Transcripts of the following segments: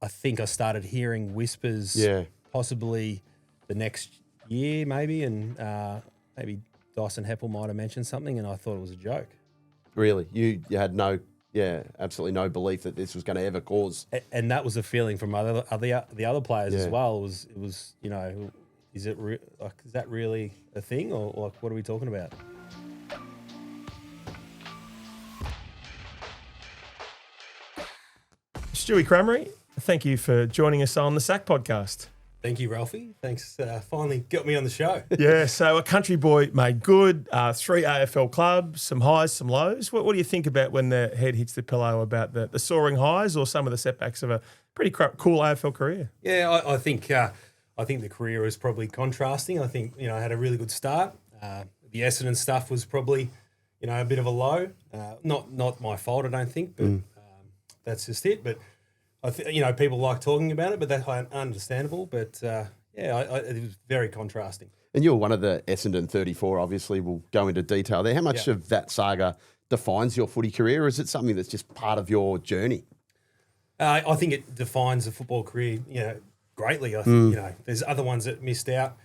I think I started hearing whispers possibly the next year maybe, and maybe Dyson Heppel might have mentioned something, and I thought it was a joke. Really? You had absolutely no belief that this was going to ever cause. And that was a feeling from the other players as well. It was is that really a thing, or like what are we talking about? Stewart Crameri, thank you for joining us on the SACK podcast. Thank you, Ralphie. Thanks. Finally got me on the show. Yeah, so a country boy made good, 3 AFL clubs, some highs, some lows. What do you think about when the head hits the pillow about the soaring highs or some of the setbacks of a pretty cool AFL career? Yeah, I think the career was probably contrasting. I think, I had a really good start. The Essendon stuff was probably, a bit of a low. Not my fault, I don't think, but that's just it. But I think people like talking about it, but that's understandable. But it was very contrasting. And you're one of the Essendon 34. Obviously, we'll go into detail there. How much of that saga defines your footy career, or is it something that's just part of your journey? I think it defines a football career, greatly. I think there's other ones that missed out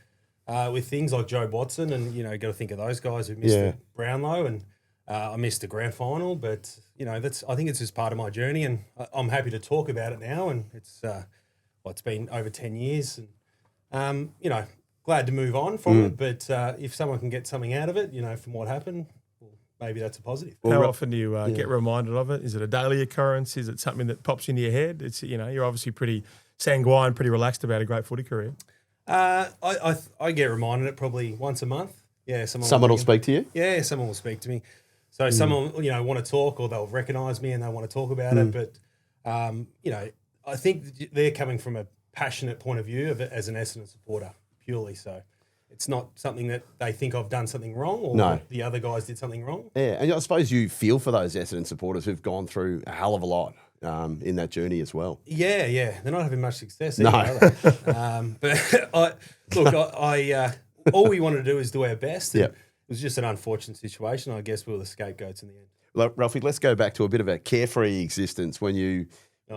with things like Joe Watson, and got to think of those guys who missed the Brownlow, and I missed the grand final, but I think it's just part of my journey, and I'm happy to talk about it now. And it's been over 10 years, and glad to move on from it. But if someone can get something out of it, from what happened, well, maybe that's a positive. How often do you get reminded of it? Is it a daily occurrence? Is it something that pops into your head? It's you're obviously pretty sanguine, pretty relaxed about a great footy career. I get reminded it probably once a month. Yeah, someone will speak to you. Yeah, someone will speak to me. So someone, want to talk, or they'll recognise me and they want to talk about it. But, I think they're coming from a passionate point of view of it as an Essendon supporter, purely. So it's not something that they think I've done something wrong, or the other guys did something wrong. Yeah, and I suppose you feel for those Essendon supporters who've gone through a hell of a lot in that journey as well. Yeah. They're not having much success either, are they? But all we wanted to do is do our best. And it was just an unfortunate situation. I guess we were the scapegoats in the end. Well, Ralphie, let's go back to a bit of a carefree existence when you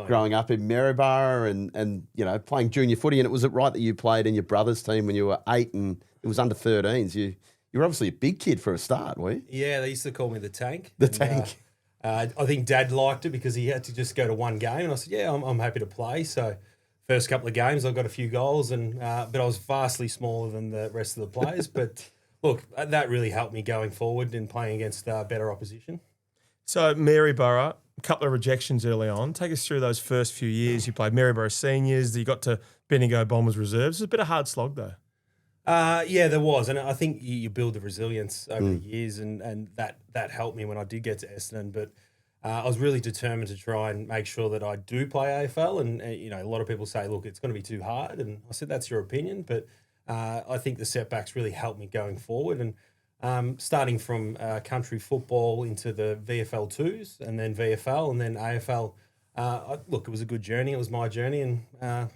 growing up in Maryborough and playing junior footy. And was it right that you played in your brother's team when you were 8 and it was under 13s? You were obviously a big kid for a start, were you? Yeah, they used to call me the Tank. The Tank. I think Dad liked it because he had to just go to one game, and I said, "Yeah, I'm happy to play." So, first couple of games, I got a few goals, but I was vastly smaller than the rest of the players. But look, that really helped me going forward in playing against better opposition. So, Maryborough, a couple of rejections early on. Take us through those first few years. You played Maryborough seniors. You got to Bendigo Bombers reserves. It was a bit of a hard slog, though. Yeah, there was, and I think you build the resilience over the years, and that helped me when I did get to Essendon. But I was really determined to try and make sure that I do play AFL. And a lot of people say, "Look, it's going to be too hard," and I said, "That's your opinion." But I think the setbacks really helped me going forward, and starting from country football into the VFL 2s, and then VFL, and then AFL. Look, it was a good journey. It was my journey, and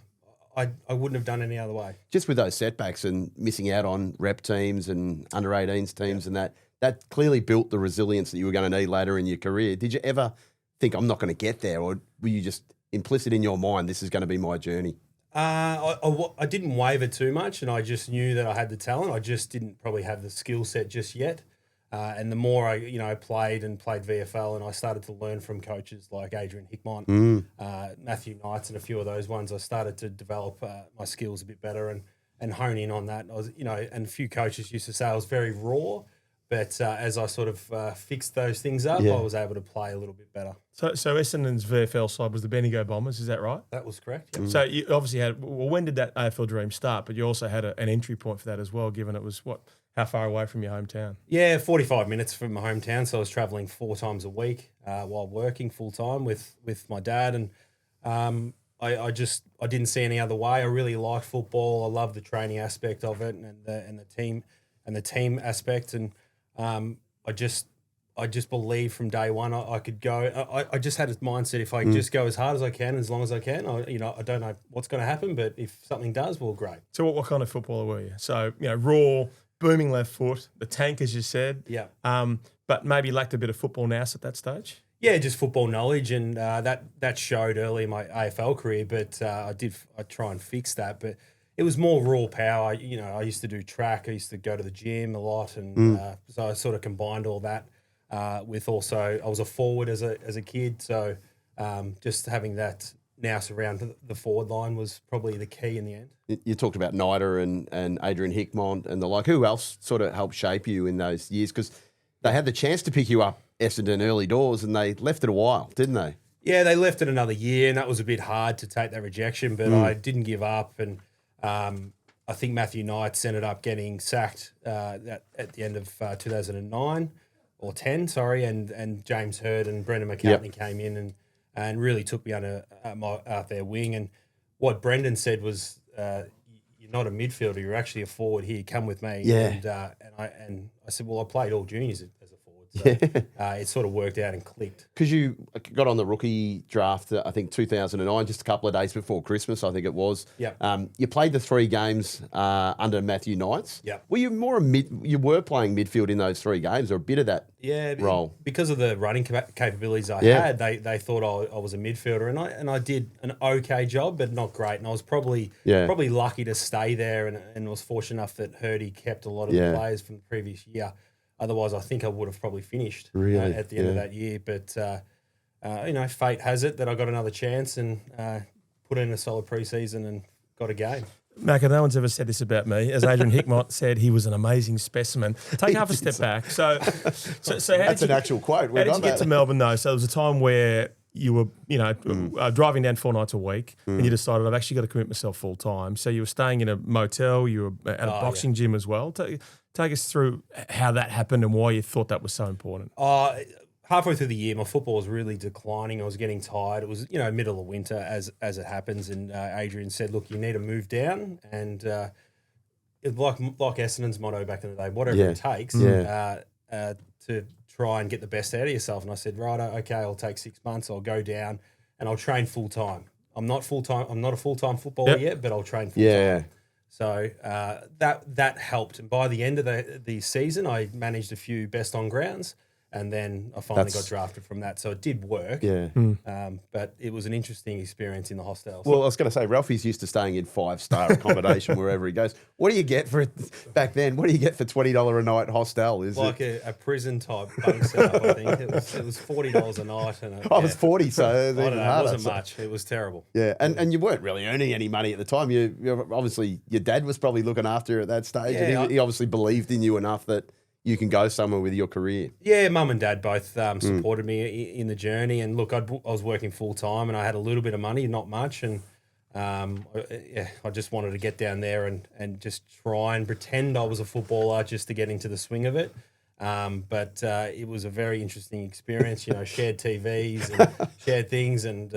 I wouldn't have done any other way. Just with those setbacks and missing out on rep teams and under 18s teams and that clearly built the resilience that you were going to need later in your career. Did you ever think, I'm not going to get there, or were you just implicit in your mind, this is going to be my journey? I didn't waver too much, and I just knew that I had the talent. I just didn't probably have the skill set just yet. And the more I played VFL, and I started to learn from coaches like Adrian Hickmont, Matthew Knights, and a few of those ones, I started to develop my skills a bit better and hone in on that. I was, and a few coaches used to say I was very raw, but as I sort of fixed those things up, I was able to play a little bit better. So Essendon's VFL side was the Bendigo Bombers, is that right? That was correct. Yeah. So you obviously had, when did that AFL dream start? But you also had an entry point for that as well, given it was how far away from your hometown? Yeah, 45 minutes from my hometown. So I was travelling 4 times a week while working full time with my dad, and I didn't see any other way. I really liked football. I loved the training aspect of it, and the team aspect, and I just believed from day one I could go. I just had a mindset, if I just go as hard as I can, as long as I can. I don't know what's going to happen, but if something does, well, great. So what kind of footballer were you? So raw, booming left foot, the Tank, as you said. Yeah. But maybe lacked a bit of football nous at that stage. Yeah, just football knowledge, and that showed early in my AFL career. But I try and fix that. But it was more raw power. I used to do track. I used to go to the gym a lot, and so I sort of combined all that with also I was a forward as a kid. So just having that nous around the forward line was probably the key in the end. You talked about Nida and Adrian Hickmont and the like. Who else sort of helped shape you in those years? Because they had the chance to pick you up Essendon early doors and they left it a while, didn't they? Yeah, they left it another year, and that was a bit hard to take that rejection, but I didn't give up. And I think Matthew Knights ended up getting sacked at the end of 2009 or 10, sorry, and James Hird and Brendan McCartney came in and really took me under their wing. And what Brendan said was, "You're not a midfielder; you're actually a forward here. Come with me." Yeah. And I said, "Well, I played all juniors as a forward, so it sort of worked out and clicked." Because you got on the rookie draft, I think 2009, just a couple of days before Christmas, I think it was. Yeah. You played the 3 games under Matthew Knights. Yeah. Were you more you were playing midfield in those 3 games, or a bit of that role? Because of the running capabilities I had, they thought I was a midfielder, and I did an okay job, but not great. And I was probably lucky to stay there, and was fortunate enough that Hurdy kept a lot of the players from the previous year. Otherwise, I think I would have probably finished at the end of that year. But, fate has it that I got another chance and put in a solid preseason and got a game. Macca, no one's ever said this about me. As Adrian Hickmott said, he was an amazing specimen. Take half a step back. So how that's an actual quote. How did you get to Melbourne, though? So there was a time where you were, driving down 4 nights a week, and you decided, I've actually got to commit myself full time. So you were staying in a motel, you were at a boxing gym as well. Take us through how that happened and why you thought that was so important. Halfway through the year, my football was really declining. I was getting tired. It was, middle of winter as it happens. And Adrian said, "Look, you need to move down." And like Essendon's motto back in the day, whatever it takes to try and get the best out of yourself. And I said, "Right, okay, I'll take 6 months. I'll go down and I'll train full time. I'm not full time. I'm not a full time footballer yet, but I'll train full time." So that helped. And by the end of the season, I managed a few best on grounds. And then I finally got drafted from that. So it did work. Yeah. But it was an interesting experience in the hostels. Well, I was going to say, Ralphie's used to staying in 5-star accommodation wherever he goes. What do you get for it back then? What do you get for $20 a night hostel? Is like it a prison type bunk setup, I think. It was $40 a night. And it was 40, so it was it wasn't much. It was terrible. Yeah, and you weren't really earning any money at the time. You obviously, your dad was probably looking after you at that stage. Yeah, and he obviously believed in you enough that you can go somewhere with your career. Yeah, mum and dad both supported me in the journey. And look, I was working full time and I had a little bit of money, not much. And I just wanted to get down there and just try and pretend I was a footballer just to get into the swing of it. But it was a very interesting experience, shared TVs and shared things. And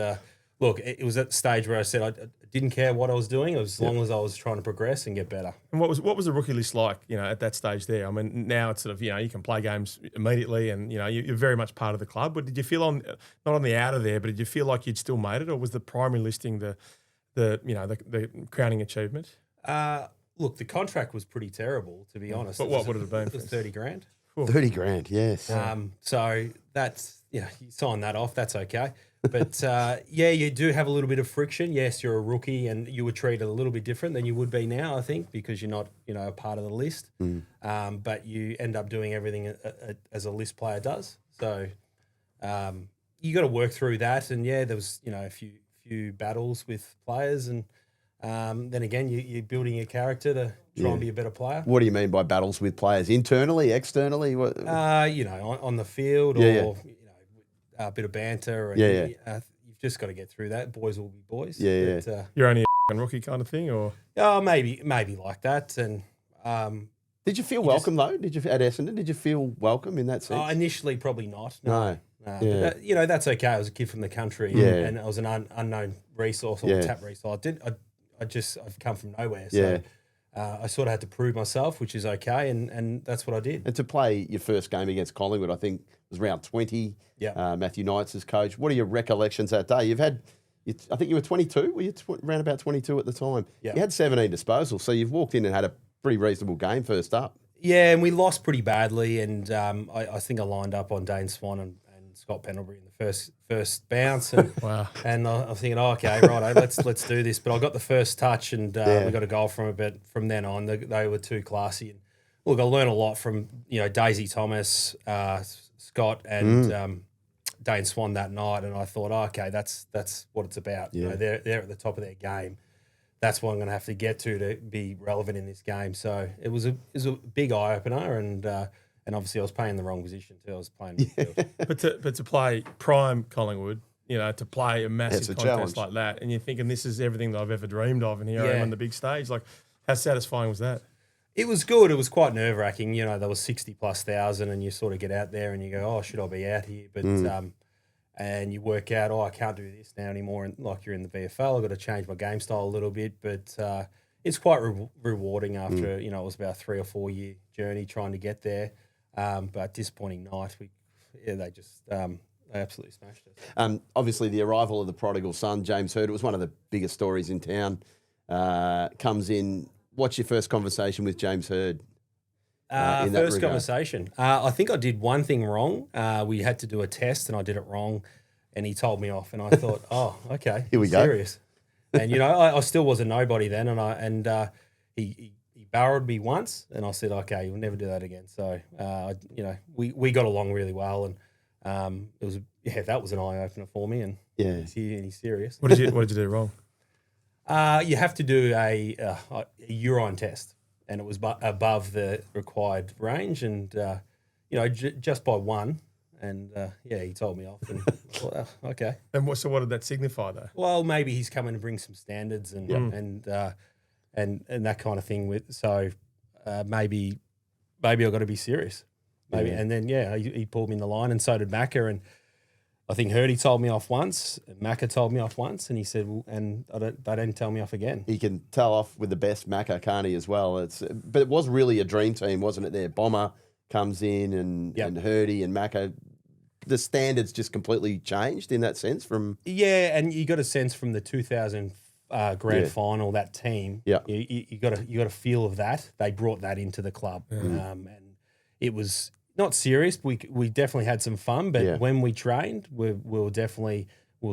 look, it was at the stage where I said I didn't care what I was doing as long as I was trying to progress and get better. And what was the rookie list like, at that stage there? I mean, now it's sort of, you can play games immediately and, you're very much part of the club. But did you feel not on the outer there, but did you feel like you'd still made it, or was the primary listing the crowning achievement? Look, the contract was pretty terrible, to be honest. But what would it have been? It was 30 grand. Cool. 30 grand, yes. So that's, you sign that off, that's okay. But, you do have a little bit of friction. Yes, you're a rookie and you were treated a little bit different than you would be now, I think, because you're not, a part of the list. But you end up doing everything as a list player does. So you got to work through that. And, there was, a few battles with players. And then again, you're building your character to try and be a better player. What do you mean by battles with players? Internally, externally? What? On the field or a bit of banter. And you've just got to get through that. Boys will be boys. But, you're only a rookie kind of thing, or? Oh, maybe like that. And did you feel welcome though? Did you at Essendon? Did you feel welcome in that sense? Initially, probably not. No. But that, that's okay. I was a kid from the country, and I was an unknown resource or tap resource. I've come from nowhere, so I sort of had to prove myself, which is okay, and that's what I did. And to play your first game against Collingwood, I think it was round 20. Matthew Knights as coach. What are your recollections that day? I think you were 22. Were you around about 22 at the time? Yeah. You had 17 disposals, so you've walked in and had a pretty reasonable game first up. Yeah, and we lost pretty badly, and I think I lined up on Dane Swan and Scott Pendlebury in the first bounce, and Wow. and I was thinking, okay, right, let's do this. But I got the first touch, and we got a goal from it. But from then on, they were too classy. And look, I learned a lot from Daisy Thomas, Scott, and Dane Swan that night, and I thought, okay, that's what it's about. Yeah. They're at the top of their game. That's what I'm going to have to get to be relevant in this game. So it was a big eye opener, and obviously I was playing the wrong position too. I was playing midfield. But to play prime Collingwood, to play a massive contest challenge. like that, and you're thinking this is everything that I've ever dreamed of, and here I am on the big stage. Like, how satisfying was that? It was good. It was quite nerve wracking. There was 60,000+, and you sort of get out there and you go, oh, should I be out here? But and you work out, I can't do this now anymore. And like you're in the VFL, I've got to change my game style a little bit. But it's quite rewarding after it was about a 3 or 4 year journey trying to get there. But disappointing night. They absolutely smashed us. Obviously, the arrival of the prodigal son, James Hird, it was one of the biggest stories in town. Comes in. What's your first conversation with James Hird? First conversation. I think I did one thing wrong. We had to do a test, and I did it wrong, and he told me off. And I thought, oh, okay, here we go. Serious. And I still was a nobody then, and he barreled me once, and I said, okay, we'll never do that again. So we got along really well, and that was an eye opener for me. And he's serious. What did you do wrong? You have to do a urine test, and it was above the required range, and just by one, and he told me off. And well, okay. And what did that signify though? Well, maybe he's coming to bring some standards and that kind of thing. Maybe I've got to be serious. Maybe, and then he pulled me in the line, and so did Macca, and I think Hurdy told me off once, Macca told me off once, and he said, and they didn't tell me off again. He can tell off with the best Macca, can't he, as well? But it was really a dream team, wasn't it there? Bomber comes in and Hurdy and Macca. The standards just completely changed in that sense from... Yeah, and you got a sense from the 2000 grand final, that team. Yeah. You got a feel of that. They brought that into the club. And it was... not serious. We definitely had some fun, but when we trained, we were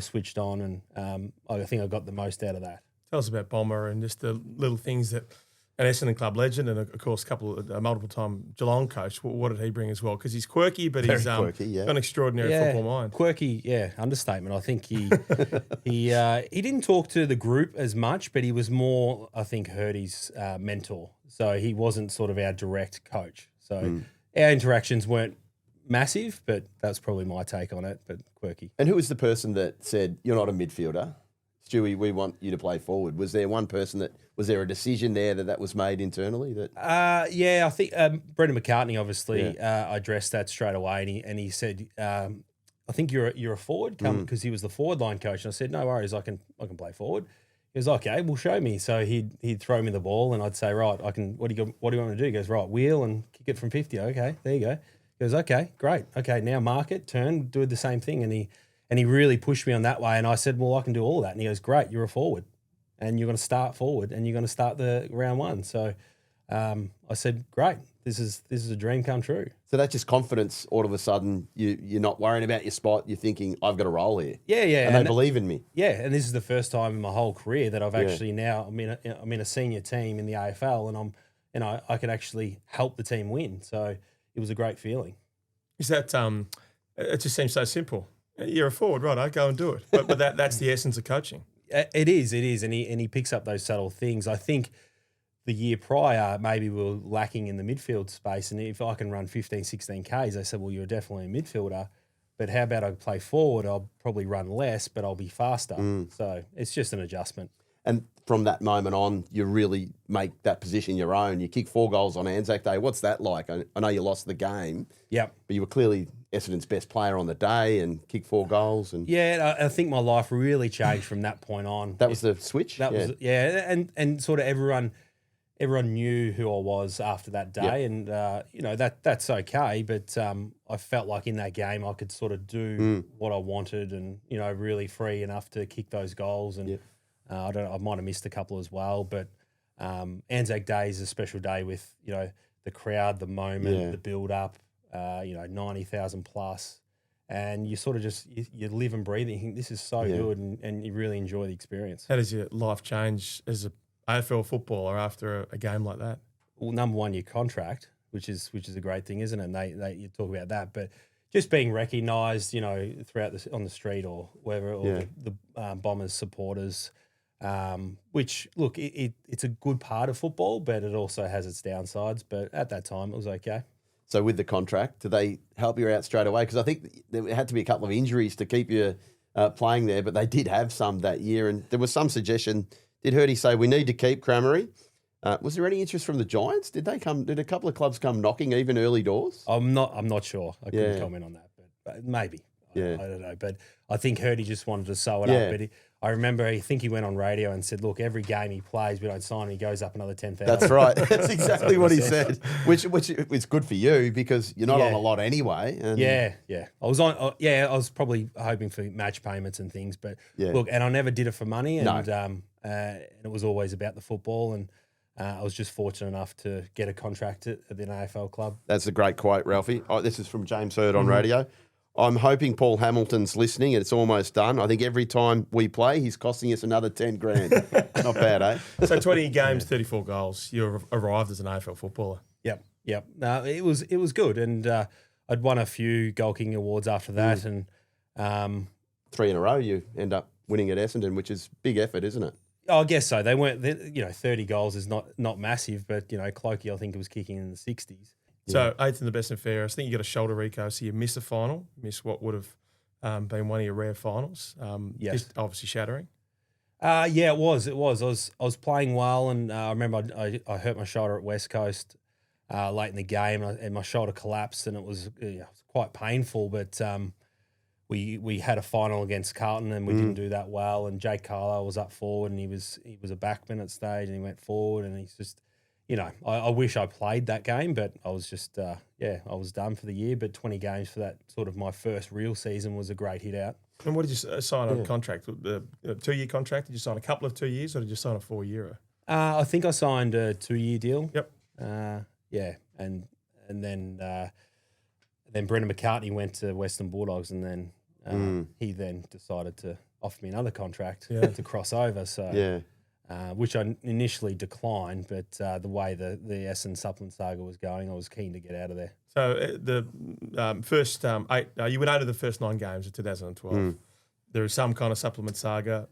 switched on, and I think I got the most out of that. Tell us about Bomber and just the little things that an Essendon club legend, and of course, a multiple-time Geelong coach. What did he bring as well? Because he's quirky, but he's got an extraordinary football mind. Quirky, understatement. I think he didn't talk to the group as much, but he was more, I think, Hurdy's mentor. So he wasn't sort of our direct coach. So. Our interactions weren't massive, but that's probably my take on it, but quirky. And who was the person that said, you're not a midfielder, Stewie, we want you to play forward? Was there one person was there a decision there that was made internally? I think Brendan McCartney obviously addressed that straight away, and he said, I think you're a forward, because he was the forward line coach. And I said, no worries, I can play forward. He was like, okay, well, show me. So he'd throw me the ball, and I'd say, right, I can. What do you want me to do? He goes, right, wheel and kick it from 50. Okay, there you go. He goes, okay, great. Okay, now mark it, turn, do the same thing. And he really pushed me on that way. And I said, well, I can do all of that. And he goes, great, you're a forward, and you're going to start forward, and you're going to start the round one. So I said, great, this is a dream come true. So that's just confidence. All of a sudden, you're not worrying about your spot. You're thinking, I've got a role here. Yeah. And they believe in me. Yeah, and this is the first time in my whole career that I've actually I'm in a senior team in the AFL, and I can actually help the team win. So it was a great feeling. Is that it just seems so simple. You're a forward, right? I go and do it. But that's the essence of coaching. It is, and he picks up those subtle things. I think the year prior, maybe we were lacking in the midfield space. And if I can run 15, 16 Ks, they said, well, you're definitely a midfielder. But how about I play forward? I'll probably run less, but I'll be faster. So it's just an adjustment. And from that moment on, you really make that position your own. You kick 4 goals on Anzac Day. What's that like? I know you lost the game. Yep. But you were clearly Essendon's best player on the day and kicked 4 goals. And I think my life really changed from that point on. That was the switch? Was and sort of everyone knew who I was after that day, and that's okay. But I felt like in that game I could sort of do what I wanted, and really free enough to kick those goals. And I might have missed a couple as well, but Anzac Day is a special day with the crowd, the moment, the build up, 90,000+, and you sort of just you live and breathe it. You think this is so good, and you really enjoy the experience. How does your life change as a AFL footballer after a game like that? Well, number one, your contract, which is a great thing, isn't it? And they you talk about that, but just being recognised, throughout on the street or wherever, or the Bombers supporters. Which, look, it's a good part of football, but it also has its downsides. But at that time, it was okay. So with the contract, do they help you out straight away? Because I think there had to be a couple of injuries to keep you playing there, but they did have some that year. And there was some suggestion. Did Hurdy say we need to keep Crameri? Was there any interest from the Giants? Did a couple of clubs come knocking even early doors? I'm not sure. I couldn't comment on that, but maybe. Yeah. I don't know. But I think Hurdy just wanted to sew it up. But I remember, I think he went on radio and said, look, every game he plays, we don't sign him, he goes up another 10,000. That's right. That's exactly what he said, which is good for you because you're not on a lot anyway. And yeah. I was probably hoping for match payments and things. But look, and I never did it for money. And, and it was always about the football. And I was just fortunate enough to get a contract at the AFL club. That's a great quote, Ralphie. This is from James Hurd on radio. I'm hoping Paul Hamilton's listening and it's almost done. I think every time we play, he's costing us another 10 grand. Not bad, eh? So 20 games, 34 goals. You arrived as an AFL footballer. Yep. No, it was good. And I'd won a few goal kicking awards after that. And 3 in a row, you end up winning at Essendon, which is big effort, isn't it? Oh, I guess so. They weren't, 30 goals is not massive, but, Clokey, I think, was kicking in the 60s. So 8th in the best and fairest. I think you got a shoulder recos, so you miss a final, miss what would have been one of your rare finals. Yes. Just obviously shattering. It was. I was playing well, and I remember I hurt my shoulder at West Coast late in the game, and my shoulder collapsed, and it was quite painful. But we had a final against Carlton, and we didn't do that well. And Jake Carlisle was up forward, and he was a backman at stage, and he went forward, and he's just. I wish I played that game, but I was just, I was done for the year. But 20 games for that sort of my first real season was a great hit out. And what did you sign on a contract? A 2-year contract? Did you sign a couple of 2 years or did you sign a 4-year? I think I signed a 2-year deal. Yep. And then Brendan McCartney went to Western Bulldogs, and then he then decided to offer me another contract to cross over. So which I initially declined, but the way the Essendon supplement saga was going, I was keen to get out of there. So the first 8, you went out of the first 9 games of 2012. There was some kind of supplement saga.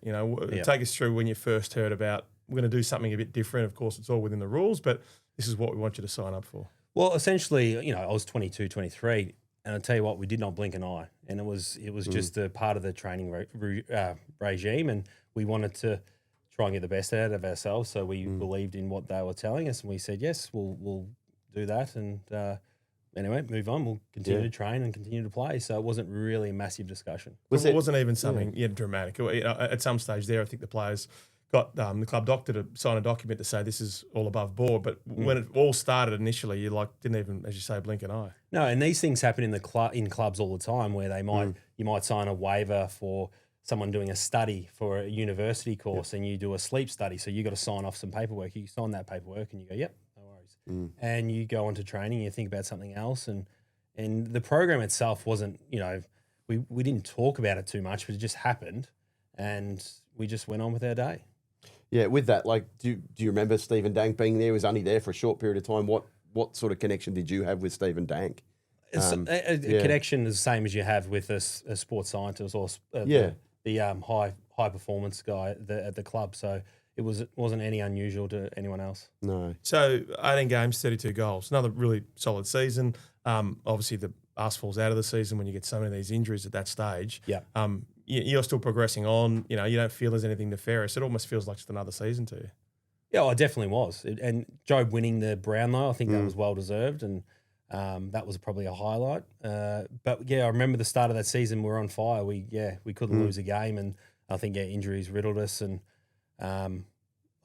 Take us through when you first heard about we're going to do something a bit different. Of course, it's all within the rules, but this is what we want you to sign up for. Well, essentially, I was 22, 23, and I tell you what, we did not blink an eye, and it was just a part of the training regime, and we wanted to try and get the best out of ourselves. So we believed in what they were telling us, and we said, yes, we'll do that. And anyway, move on. We'll continue to train and continue to play. So it wasn't really a massive discussion. It wasn't even something dramatic. At some stage there, I think the players got the club doctor to sign a document to say this is all above board. But when it all started initially, you didn't even, as you say, blink an eye. No, and these things happen in clubs all the time where they you might sign a waiver for someone doing a study for a university course and you do a sleep study. So you got to sign off some paperwork. You sign that paperwork and you go, yep, no worries. And you go on to training, you think about something else. And the program itself wasn't, we didn't talk about it too much, but it just happened and we just went on with our day. Yeah, with that, do you remember Stephen Dank being there? He was only there for a short period of time. What sort of connection did you have with Stephen Dank? A connection is the same as you have with a sports scientist or the high performance guy at the club. So it wasn't any unusual to anyone else. No. So 18 games, 32 goals. Another really solid season. Obviously the arse falls out of the season when you get so many of these injuries at that stage. Yeah. You're still progressing on. You don't feel there's anything nefarious. It almost feels like just another season to you. Yeah, I definitely was. And Job winning the Brownlow, I think that was well deserved, and that was probably a highlight. But I remember the start of that season, we were on fire. We couldn't lose a game, and I think injuries riddled us. And I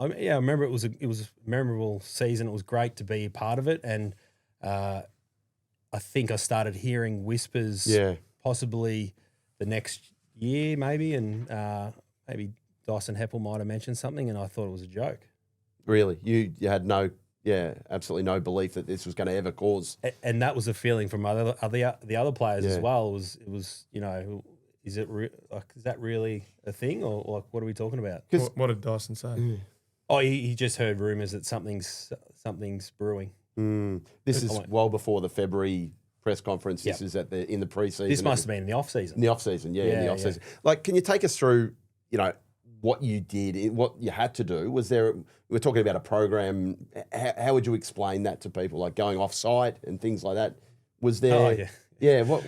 remember it was a memorable season. It was great to be a part of it, and I think I started hearing whispers, possibly the next year, maybe, and maybe Dyson Heppel might have mentioned something, and I thought it was a joke. Really, you had no Yeah, absolutely no belief that this was going to ever cause. And that was a feeling from the other players as Yeah. well. It was is that really a thing, or like what are we talking about? What did Dyson say? Oh, he just heard rumours that something's brewing. This is well before the February press conference. This Yep. is in the pre-season. This must have been in the off season. In the off season, in the off season. Like, can you take us through, what you did, what you had to do? Was there? We're talking about a program. How would you explain that to people? Like going off site and things like that. Was there? Oh, yeah. Yeah. What?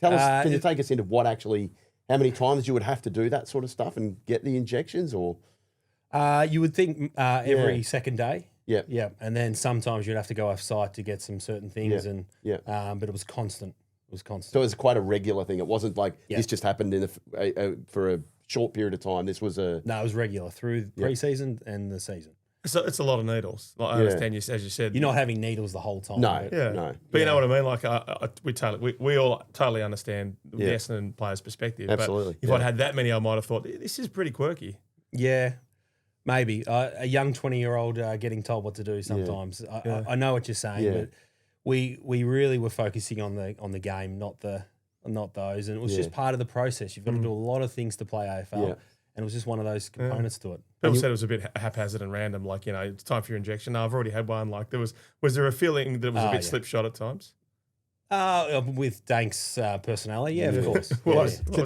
Tell us. Can you take us into what actually? How many times you would have to do that sort of stuff and get the injections, or? You would think every second day. Yeah. Yeah. And then sometimes you'd have to go off site to get some certain things, but it was constant. It was constant. So it was quite a regular thing. It wasn't like this just happened for a short period of time. This was No, it was regular through pre-season and the season. So it's a lot of needles. Like, I understand you, as you said. You're not having needles the whole time. No. Yeah. But you know what I mean? Like, we all totally understand the Essendon players' perspective. Absolutely. But if I'd had that many, I might have thought, this is pretty quirky. Yeah, maybe. A young 20-year-old getting told what to do sometimes. I know what you're saying, but we really were focusing on the game, not those. And it was just part of the process. You've got to do a lot of things to play AFL. And it was just one of those components to it. People said it was a bit haphazard and random, like, it's time for your injection. No, I've already had one. Like, was there a feeling that it was a bit slipshot at times? With Dank's personality, of course.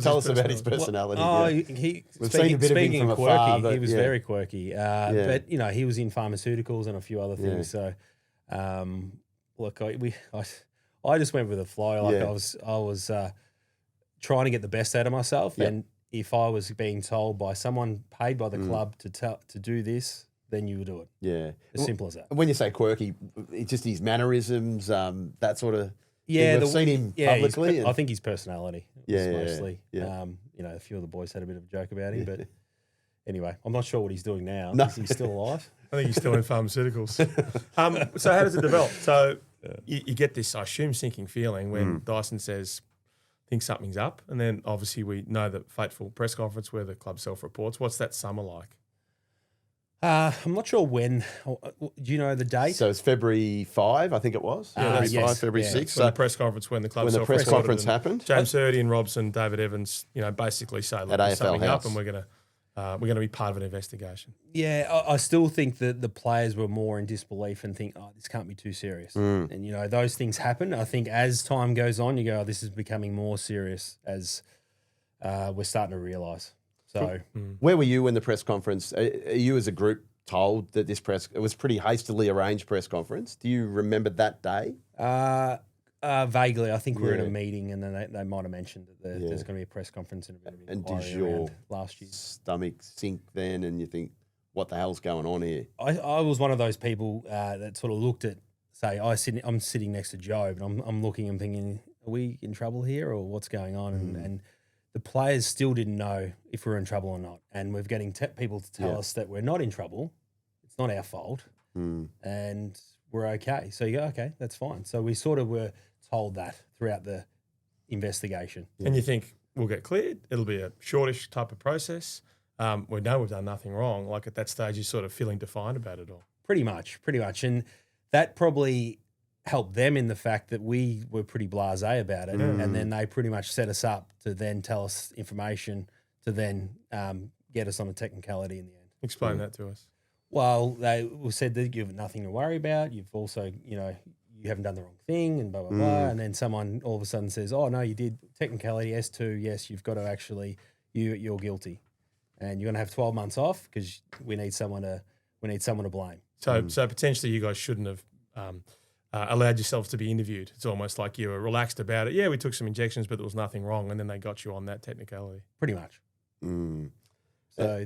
Tell us about his personality. We've seen a bit of him from afar, quirky, but he was very quirky. But he was in pharmaceuticals and a few other things. So, look, I just went with the flow. Like I was trying to get the best out of myself, and if I was being told by someone paid by the club to do this, then you would do it. Yeah, as simple as that. When you say quirky, it's just his mannerisms, that sort of. Yeah, we've seen him publicly. I think his personality. Mostly. Yeah. A few of the boys had a bit of a joke about him, but anyway, I'm not sure what he's doing now. No. Is he still alive? I think he's still in pharmaceuticals. So how does it develop? So you get this, I assume, sinking feeling when Dyson says, think something's up. And then obviously we know the fateful press conference where the club self-reports. What's that summer like? I'm not sure when. Do you know the date? So it's February 5, I think it was. February 5, February 6. When the press conference, when the club when the press conference happened. James Hurdy and Robson, David Evans, basically say, look, there's something up and we're going to be part of an investigation. Yeah, I still think that the players were more in disbelief and think, this can't be too serious. And, those things happen. I think as time goes on, you go, this is becoming more serious as we're starting to realise. So, where were you when the press conference? Are you as a group told that it was pretty hastily arranged press conference? Do you remember that day? Vaguely, I think we were in a meeting, and then they might have mentioned that there's going to be a press conference and a bit of inquiry around last year. Stomach sink then, and you think, what the hell's going on here? I was one of those people that sort of looked at, say, I'm sitting next to Joe, but I'm looking and thinking, are we in trouble here or what's going on? And the players still didn't know if we were in trouble or not. And we're getting people to tell us that we're not in trouble. It's not our fault. And we're okay. So you go, okay, that's fine. So we sort of were told that throughout the investigation. And you think, we'll get cleared. It'll be a shortish type of process. We know we've done nothing wrong. Like at that stage, you're sort of feeling defiant about it all. Pretty much. And that probably helped them in the fact that we were pretty blasé about it. And then they pretty much set us up to then tell us information to then get us on a technicality in the end. Explain that to us. Well, they said that you have nothing to worry about. You've also, you haven't done the wrong thing and blah, blah, blah. And then someone all of a sudden says, oh, no, you did. Technicality, S2, yes, you've got to actually, you're guilty. And you're going to have 12 months off because we need someone to blame. So potentially you guys shouldn't have allowed yourselves to be interviewed. It's almost like you were relaxed about it. Yeah, we took some injections, but there was nothing wrong. And then they got you on that technicality. Pretty much. So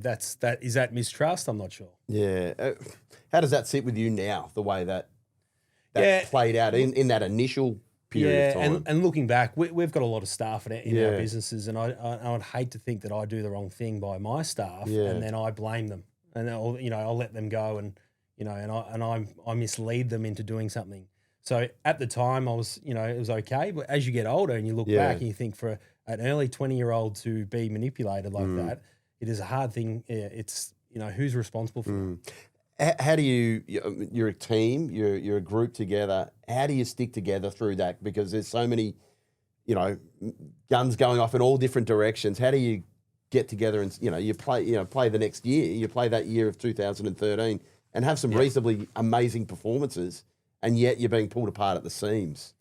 is that mistrust? I'm not sure. Yeah. How does that sit with you now, the way that played out in that initial period of time? And looking back, we've got a lot of staff in our businesses, and I would hate to think that I do the wrong thing by my staff and then I blame them. And I'll let them go and I mislead them into doing something. So at the time I was, it was okay. But as you get older and you look back and you think for an early 20-year-old to be manipulated like that, it is a hard thing. It's, who's responsible for that? How do you're a team, you're a group together. How do you stick together through that? Because there's so many, guns going off in all different directions. How do you get together and, you play the next year, you play that year of 2013 and have some reasonably amazing performances, and yet you're being pulled apart at the seams?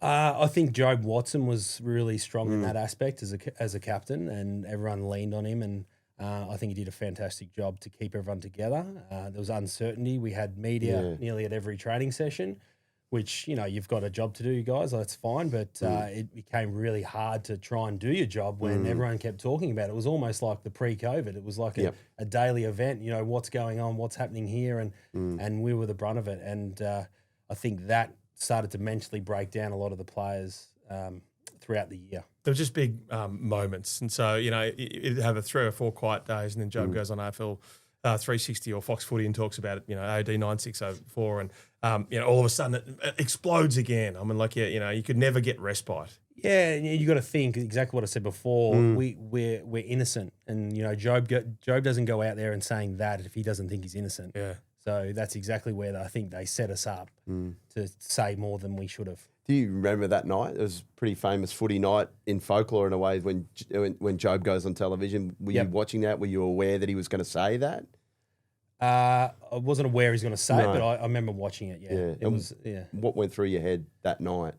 I think Job Watson was really strong in that aspect as a captain, and everyone leaned on him, and I think he did a fantastic job to keep everyone together. There was uncertainty. We had media nearly at every training session, which, you've got a job to do, you guys. That's fine. But it became really hard to try and do your job when everyone kept talking about it. It was almost like the pre-COVID. It was like a daily event, what's going on, what's happening here. And we were the brunt of it. And I think that started to mentally break down a lot of the players throughout the year. There were just big moments. And so, you'd have 3 or 4 quiet days, and then Job goes on AFL 360 or Fox Footy and talks about it, AD 9604, and, all of a sudden it explodes again. I mean, you could never get respite. Yeah, you got to think exactly what I said before. We're innocent, and Job doesn't go out there and saying that if he doesn't think he's innocent. Yeah. So that's exactly where I think they set us up to say more than we should have. Do you remember that night? It was a pretty famous footy night in folklore in a way when Job goes on television. Were you watching that? Were you aware that he was going to say that? I wasn't aware he was going to say it, but I remember watching it. What went through your head that night?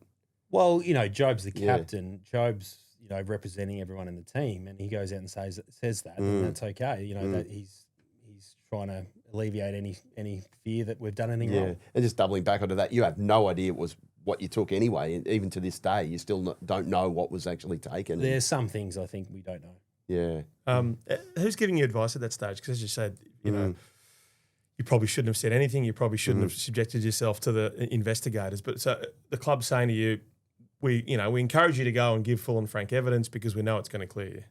Well, Job's the captain. Job's representing everyone in the team, and he goes out and says that, and that's okay. That he's trying to alleviate any fear that we've done anything wrong. And just doubling back onto that, you have no idea it was what you took anyway. And even to this day, you still don't know what was actually taken. There's some things I think we don't know. Yeah. Who's giving you advice at that stage? Because as you said, you probably shouldn't have said anything. You probably shouldn't have subjected yourself to the investigators. But so the club's saying to you, we encourage you to go and give full and frank evidence because we know it's going to clear you.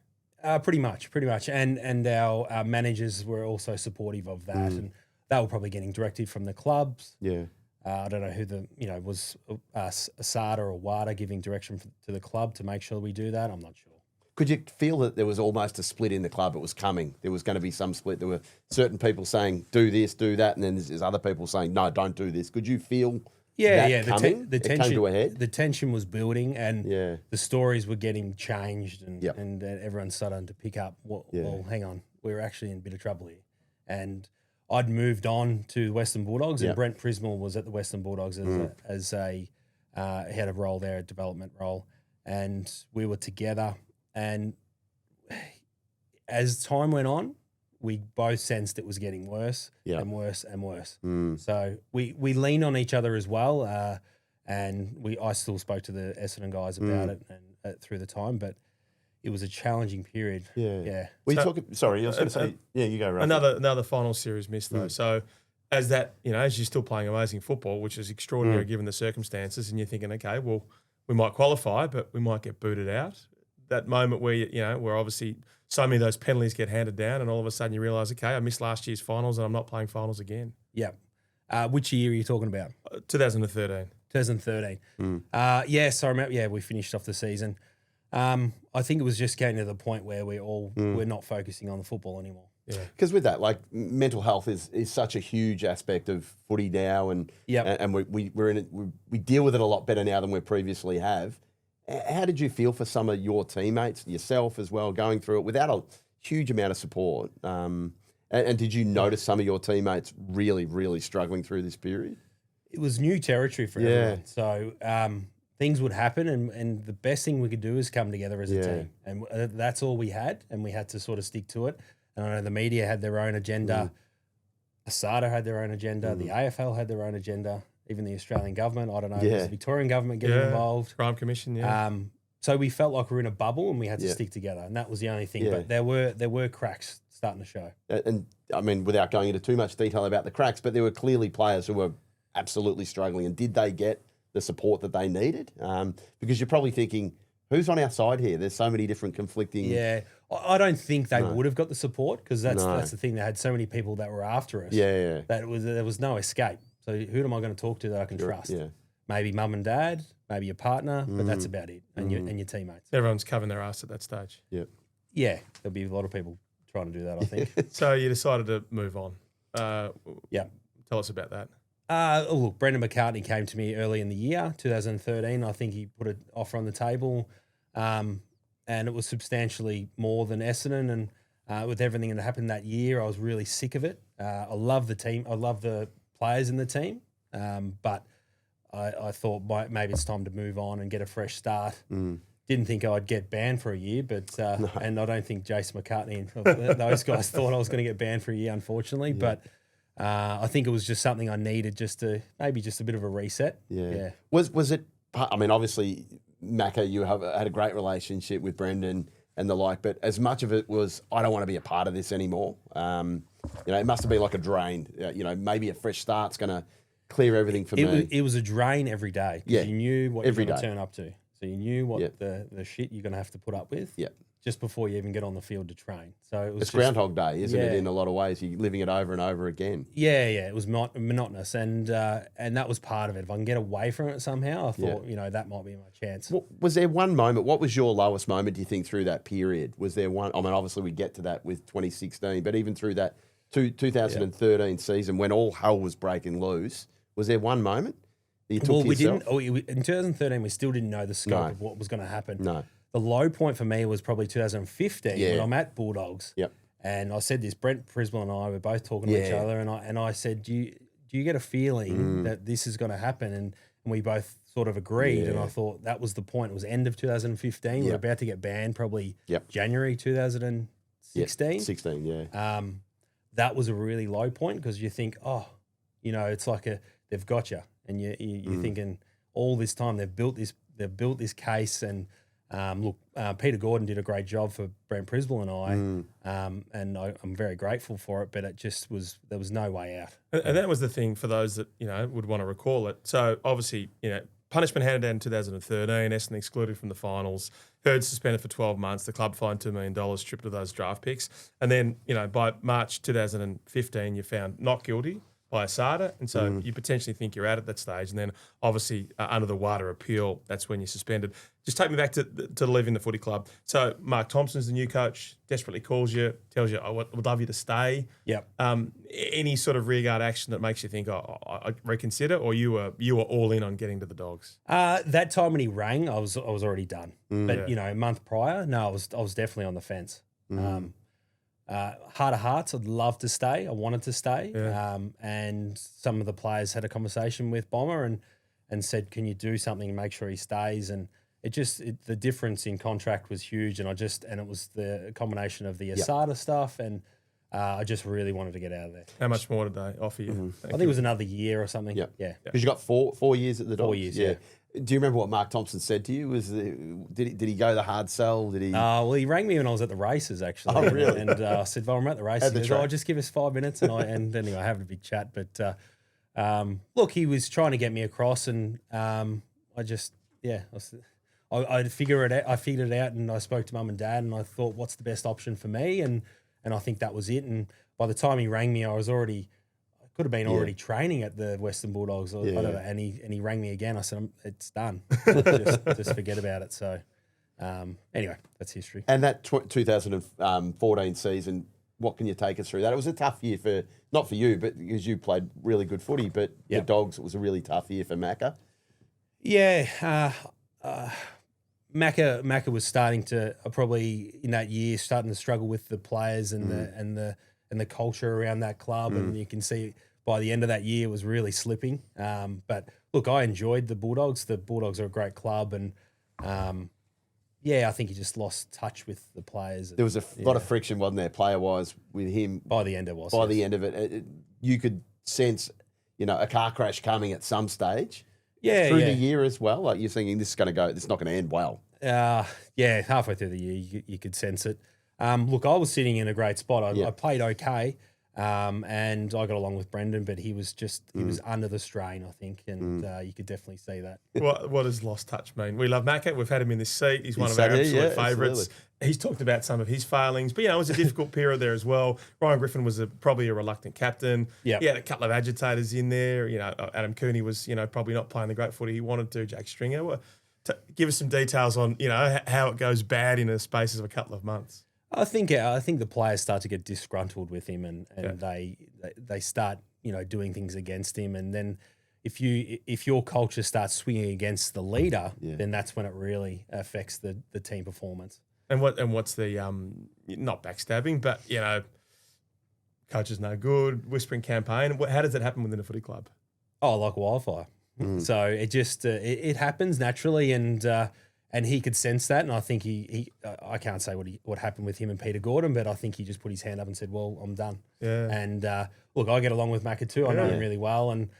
Pretty much. And our managers were also supportive of that. And they were probably getting directive from the clubs. Yeah. I don't know who was Asada or WADA giving direction to the club to make sure we do that. I'm not sure. Could you feel that there was almost a split in the club? It was coming. There was going to be some split. There were certain people saying, do this, do that. And then there's other people saying, no, don't do this. Could you feel that coming? The tension, it came to a head? The tension was building, and the stories were getting changed, and everyone's starting to pick up, well, hang on, we're actually in a bit of trouble here. And I'd moved on to Western Bulldogs, and Brent Prismal was at the Western Bulldogs as he had a role there, a development role, and we were together. And as time went on, we both sensed it was getting worse and worse and worse. So we leaned on each other as well, and I still spoke to the Essendon guys about it and through the time, but it was a challenging period. Yeah. Well, you talking? Sorry, I was going to say. Yeah, you go. Right. Another final series miss though. So as that, as you're still playing amazing football, which is extraordinary given the circumstances, and you're thinking, okay, well, we might qualify, but we might get booted out. That moment where where obviously so many of those penalties get handed down, and all of a sudden you realise, okay, I missed last year's finals, and I'm not playing finals again. Yeah. Which year are you talking about? 2013. 2013. Yes, I remember. Yeah, we finished off the season. I think it was just getting to the point where we're not focusing on the football anymore. Yeah, because with that, like mental health is such a huge aspect of footy now, and we're in it. We deal with it a lot better now than we previously have. How did you feel for some of your teammates, yourself as well, going through it without a huge amount of support? And did you notice some of your teammates really, really struggling through this period? It was new territory for everyone. So things would happen, and the best thing we could do is come together as a team. And that's all we had, and we had to sort of stick to it. And I know the media had their own agenda. ASADA had their own agenda. The AFL had their own agenda. Even the Australian government, I don't know, was the Victorian government getting involved. Crime Commission, So we felt like we were in a bubble, and we had to stick together, and that was the only thing. Yeah. But there were cracks starting to show. And I mean, without going into too much detail about the cracks, but there were clearly players who were absolutely struggling. And did they get the support that they needed? Because you're probably thinking, who's on our side here? There's so many different conflicting. Yeah, I don't think they would have got the support, because that's the thing. They had so many people that were after us. Yeah. That there was no escape. So who am I going to talk to that I can trust? Yeah. Maybe mum and dad, maybe your partner, but that's about it, and your teammates. Everyone's covering their ass at that stage. Yep. Yeah, there'll be a lot of people trying to do that, I think. So you decided to move on. Yeah. Tell us about that. Look, Brendan McCartney came to me early in the year, 2013. I think he put an offer on the table, and it was substantially more than Essendon. And with everything that happened that year, I was really sick of it. I love the team. I love the players in the team, but I thought maybe it's time to move on and get a fresh start. Didn't think I'd get banned for a year, but and I don't think Jason McCartney and those guys thought I was going to get banned for a year, unfortunately. Yeah. But I think it was just something I needed, just a bit of a reset. Yeah. Was it? I mean, obviously, Macca, you had a great relationship with Brendan and the like, but as much of it was, I don't want to be a part of this anymore. It must have been like a drain. Maybe a fresh start's going to clear everything for me. It was a drain every day. Yeah, you knew what you were going to turn up to. So you knew what the shit you're going to have to put up with just before you even get on the field to train. So it was it's Groundhog Day, isn't it, in a lot of ways? You're living it over and over again. Yeah. It was monotonous, and that was part of it. If I can get away from it somehow, I thought, that might be my chance. Was there one moment, what was your lowest moment, do you think, through that period? Was there one? I mean, obviously we get to that with 2016, but even through that 2013 season when all hell was breaking loose, was there one moment? In 2013, we still didn't know the scope of what was going to happen. No. The low point for me was probably 2015 when I'm at Bulldogs. Yep. And I said this, Brent Prisbell and I were both talking to each other, and I said, do you get a feeling that this is going to happen? And we both sort of agreed, and I thought that was the point. It was end of 2015. Yep. We were about to get banned probably January 2016. 16, that was a really low point because you think, it's like they've got you. And you're thinking all this time they've built this case, and Peter Gordon did a great job for Brent Prisbell and I, and I'm very grateful for it. But it just there was no way out. And that was the thing for those that would want to recall it. So obviously punishment handed down in 2013, Essendon excluded from the finals, Hurd suspended for 12 months, the club fined $2 million, stripped of those draft picks, and then by March 2015 you found not guilty by ASADA, and so you potentially think you're out at that stage, and then obviously under the wider appeal, that's when you're suspended. Just take me back to leaving the footy club. So Mark Thompson's the new coach, desperately calls you, tells you, I would love you to stay. Yep. Any sort of rearguard action that makes you think, I reconsider, or you were all in on getting to the Dogs? That time when he rang, I was already done. But a month prior, no, I was definitely on the fence. Heart of hearts, I'd love to stay. I wanted to stay. Yeah. And some of the players had a conversation with Bomber and said, can you do something and make sure he stays? And the difference in contract was huge. And it was the combination of the ASADA stuff. And I just really wanted to get out of there. How much more did they offer you? I think it was another year or something. Yeah. Because you got 4 years at the Dogs. 4 years, yeah. Do you remember what Mark Thompson said to you? Did he go the hard sell? Did he? Well, he rang me when I was at the races, actually. Oh, really? And I said, well, I'm at the races. He goes, just give us 5 minutes. And anyway, I had a big chat. But look, he was trying to get me across, and I figured it out. I figured it out, and I spoke to Mum and Dad, and I thought, what's the best option for me? And I think that was it. And by the time he rang me, I could have been already training at the Western Bulldogs. I don't know, and he rang me again. I said, it's done. just forget about it. So anyway, that's history. And that 2014 season, what can you take us through that? It was a tough year not for you, but because you played really good footy, but the Dogs, it was a really tough year for Macca. Yeah. Macca was starting to probably in that year starting to struggle with the players and the culture around that club, and you can see by the end of that year it was really slipping. But look, I enjoyed the Bulldogs. The Bulldogs are a great club, and I think he just lost touch with the players. There was a lot of friction, wasn't there, player-wise, with him? By the end, it was. By the end of it, you could sense, a car crash coming at some stage. Yeah, through the year as well. Like you're thinking, this is not going to end well. Halfway through the year, you could sense it. Look, I was sitting in a great spot. I played okay, and I got along with Brendan, but he was under the strain, I think, and you could definitely see that. What does lost touch mean? We love Macca. We've had him in this seat. He's one of our absolute favourites. Absolutely. He's talked about some of his failings, but it was a difficult period there as well. Ryan Griffin was probably a reluctant captain. Yep. He had a couple of agitators in there. Adam Cooney was probably not playing the great footy he wanted to. Jake Stringer. Give us some details on how it goes bad in the spaces of a couple of months. I think the players start to get disgruntled with him, and they start doing things against him, and then if your culture starts swinging against the leader, then that's when it really affects the team performance. And what's the not backstabbing, but coach is no good, whispering campaign. How does it happen within a footy club? Oh, like wildfire. So it just it happens naturally, and he could sense that, and I think he I can't say what happened with him and Peter Gordon, but I think he just put his hand up and said, "Well, I'm done." Yeah. And look, I get along with Macca too. I know him really well, and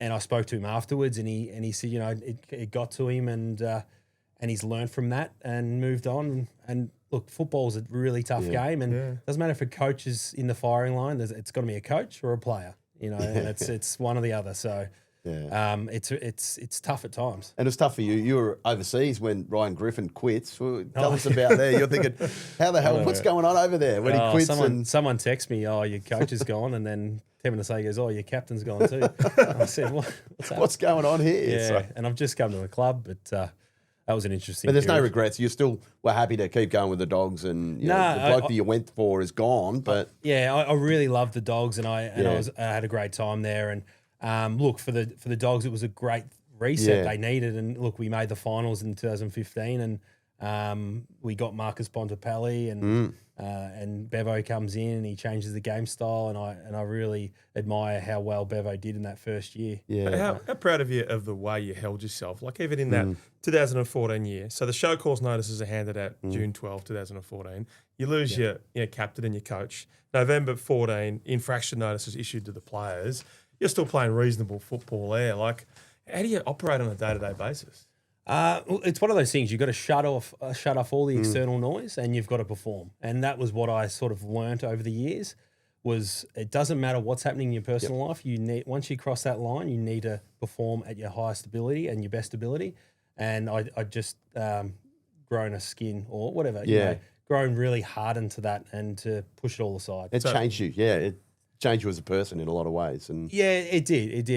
I spoke to him afterwards, and he said, it got to him, and he's learned from that and moved on. And look, football's a really tough game, and it doesn't matter if a coach is in the firing line. It's got to be a coach or a player, and it's one or the other. So. Yeah. It's tough at times. And it's tough for you. You were overseas when Ryan Griffin quits. Well, tell us about there. You're thinking, how the hell, what's going on over there when he quits? Someone texts me, your coach is gone, and then Kevin Asay goes, your captain's gone too. I said, what's going on here? Yeah, so. And I've just come to a club, but that was an interesting But there's period. no regrets. You still were happy to keep going with the Dogs, and the bloke that you went for is gone. But I really loved the Dogs, and I had a great time there. And look, for the Dogs, it was a great reset they needed. And look, we made the finals in 2015, and we got Marcus Bontempelli, and Bevo comes in and he changes the game style, and I really admire how well Bevo did in that first year. Yeah. How proud of you of the way you held yourself, like even in that 2014 year. So the show cause notices are handed out June 12, 2014. You lose your captain and your coach. November 14, infraction notices issued to the players. You're still playing reasonable football there. Like, how do you operate on a day-to-day basis? It's one of those things. You've got to shut off all the external noise, and you've got to perform. And that was what I sort of learnt over the years. Was it doesn't matter what's happening in your personal life. You need, once you cross that line, you need to perform at your highest ability and your best ability. And I just grown a skin or whatever. Grown really hardened to that and to push it all aside. It changed you. Yeah. It changed you as a person in a lot of ways. And it did.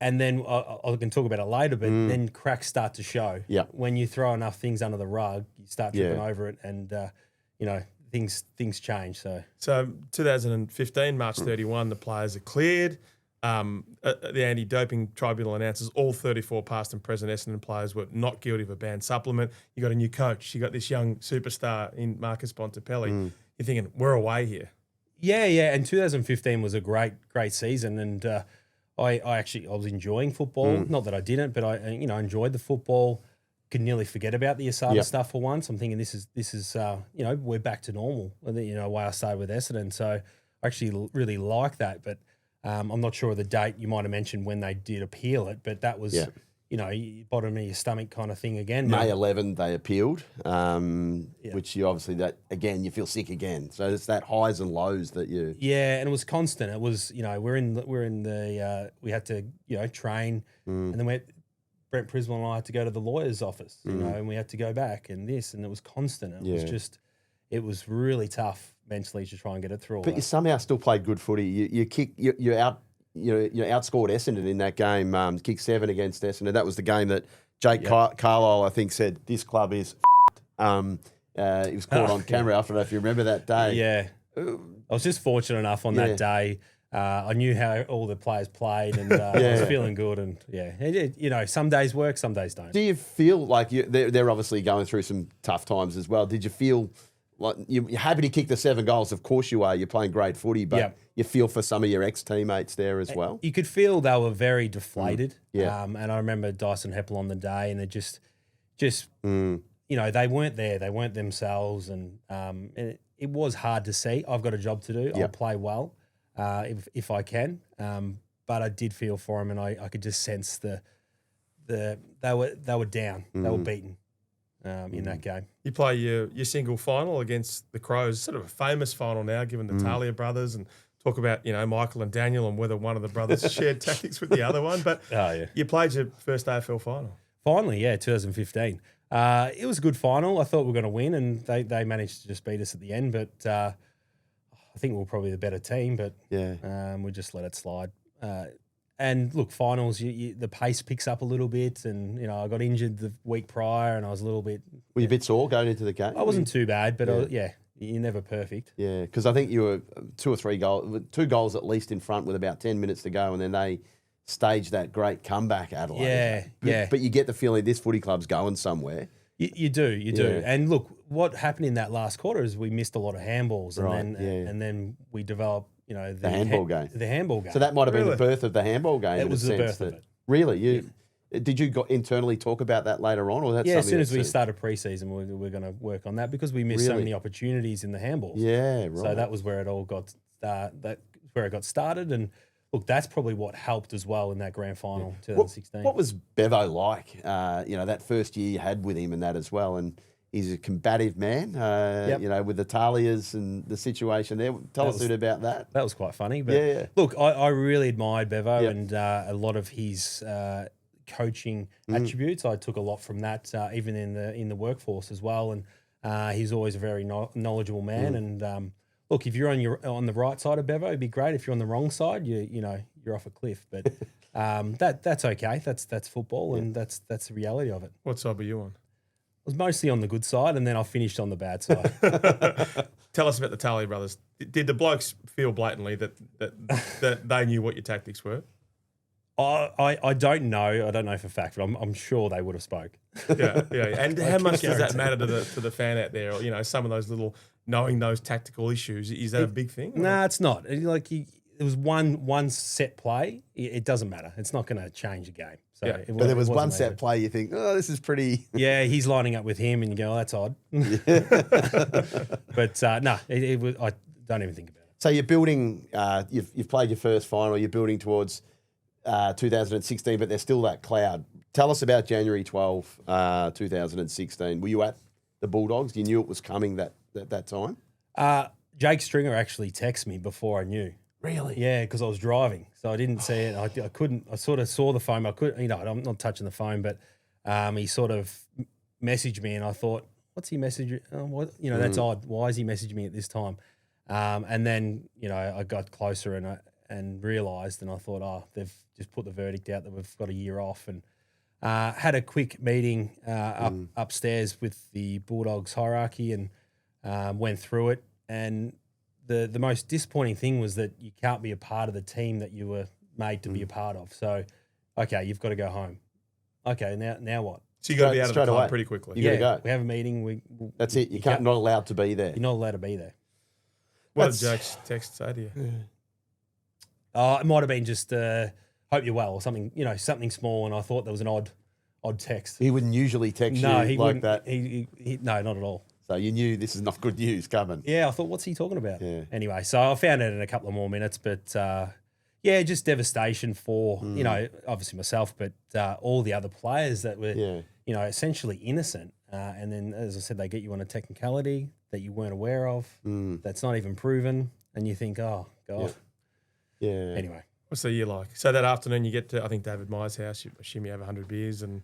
And then I can talk about it later, but then cracks start to show. Yeah. When you throw enough things under the rug, you start tripping over it, and things change. So 2015, March 31, the players are cleared. The anti-doping tribunal announces all 34 past and present Essendon players were not guilty of a banned supplement. You got a new coach. You got this young superstar in Marcus Bontempelli. You're thinking, we're away here. Yeah. And 2015 was a great season, and I was enjoying football. Not that I didn't, but I enjoyed the football. Could nearly forget about the Asada stuff for once. I'm thinking this is we're back to normal. The way I started with Essendon, so I actually really like that. But I'm not sure of the date. You might have mentioned when they did appeal it, but that was bottom of your stomach kind of thing again. May 11 they appealed, which you obviously you feel sick again. So it's that highs and lows that you. Yeah, and it was constant. It was we had to train, and then Brent Priswell and I had to go to the lawyer's office, and we had to go back and this, and it was constant. It was really tough mentally to try and get it through. But you somehow still played good footy. You outscored Essendon in that game. Kicked 7 against Essendon. That was the game that Jake Carlisle, I think, said this club is. He was caught on camera. I don't know if you remember that day. Yeah, I was just fortunate enough on that day. I knew how all the players played, and I was feeling good. And some days work, some days don't. Do you feel like they're obviously going through some tough times as well? Did you feel like you're happy to kick the 7 goals? Of course you are. You're playing great footy, but you feel for some of your ex-teammates there as well? You could feel they were very deflated. And I remember Dyson Heppel on the day, and it just they weren't there. They weren't themselves, and it was hard to see. I've got a job to do. I'll play well. If I can, but I did feel for him, and I could just sense they were down, they were beaten in that game. You play your single final against the Crows, sort of a famous final now, given the Talia brothers, and talk about Michael and Daniel and whether one of the brothers shared tactics with the other one. But you played your first AFL final. Finally, 2015. It was a good final. I thought we were going to win, and they managed to just beat us at the end, but. I think we're probably the better team, but we just let it slide. And look, finals, the pace picks up a little bit, and I got injured the week prior, and I was a little bit. Were you a bit sore going into the game? I wasn't too bad, but you're never perfect. Yeah, because I think you were 2 goals at least in front with about 10 minutes to go, and then they staged that great comeback, Adelaide. Yeah. But you get the feeling this footy club's going somewhere. You do. And look, what happened in that last quarter is we missed a lot of handballs, and then we developed. The handball game. The handball game. So that might have been the birth of the handball game. It was the birth of it. Really? Did you internally talk about that later on? Or that's as soon as we started pre-season, we're going to work on that because we missed so many opportunities in the handballs. Yeah, right. So that was where it all got started. And look, that's probably what helped as well in that grand final 2016. What was Bevo like, that first year you had with him and that as well? And he's a combative man, with the Talias and the situation there. Tell us a bit about that. That was quite funny. But look, I really admired Bevo and a lot of his coaching attributes. I took a lot from that, even in the workforce as well. And he's always a very knowledgeable man. And look, if you're on the right side of Bevo, it'd be great. If you're on the wrong side, you're off a cliff. But that's okay. That's football, and that's the reality of it. What side were you on? I was mostly on the good side, and then I finished on the bad side. Tell us about the Talley brothers. Did the blokes feel blatantly that they knew what your tactics were? I don't know. I don't know for a fact, but I'm sure they would have spoke. Yeah. And how much does that matter to the fan out there? Or, some of those little knowing those tactical issues. Is that a big thing? Nah, it's not. It was one set play. It doesn't matter. It's not going to change the game. So but there was one set play. You think, oh, this is pretty. Yeah, he's lining up with him, and you go, oh, that's odd. But it was. I don't even think about it. So you're building. You've played your first final. You're building towards 2016, but there's still that cloud. Tell us about January 12, 2016. Were you at the Bulldogs? You knew it was coming that time? Jake Stringer actually texted me before I knew. Really? Yeah, because I was driving, so I didn't see it. I couldn't. I sort of saw the phone. I could. I'm not touching the phone, but he sort of messaged me, and I thought, "What's he messaging? That's odd. Why is he messaging me at this time?" And then I got closer and realised, and I thought, they've just put the verdict out that we've got a year off, and had a quick meeting upstairs with the Bulldogs hierarchy, and went through it. And the most disappointing thing was that you can't be a part of the team that you were made to be a part of. So, okay, you've got to go home. Okay, now what? So you got to be out of the club pretty quickly. You got to go. We have a meeting. That's it. You're not allowed to be there. You're not allowed to be there. What did Jake's text say to you? It might have been just hope you're well or something. Something small. And I thought there was an odd text. He wouldn't usually text you like that. No, not at all. So you knew this is not good news coming. Yeah, I thought, what's he talking about? Yeah. Anyway, so I found out in a couple of more minutes, but just devastation for, obviously myself, but all the other players that were, essentially innocent. And then, as I said, they get you on a technicality that you weren't aware of, that's not even proven, and you think, oh, God. Yeah. Anyway. What's the year like? So that afternoon you get to, I think, David Myers' house, you assume you have 100 beers and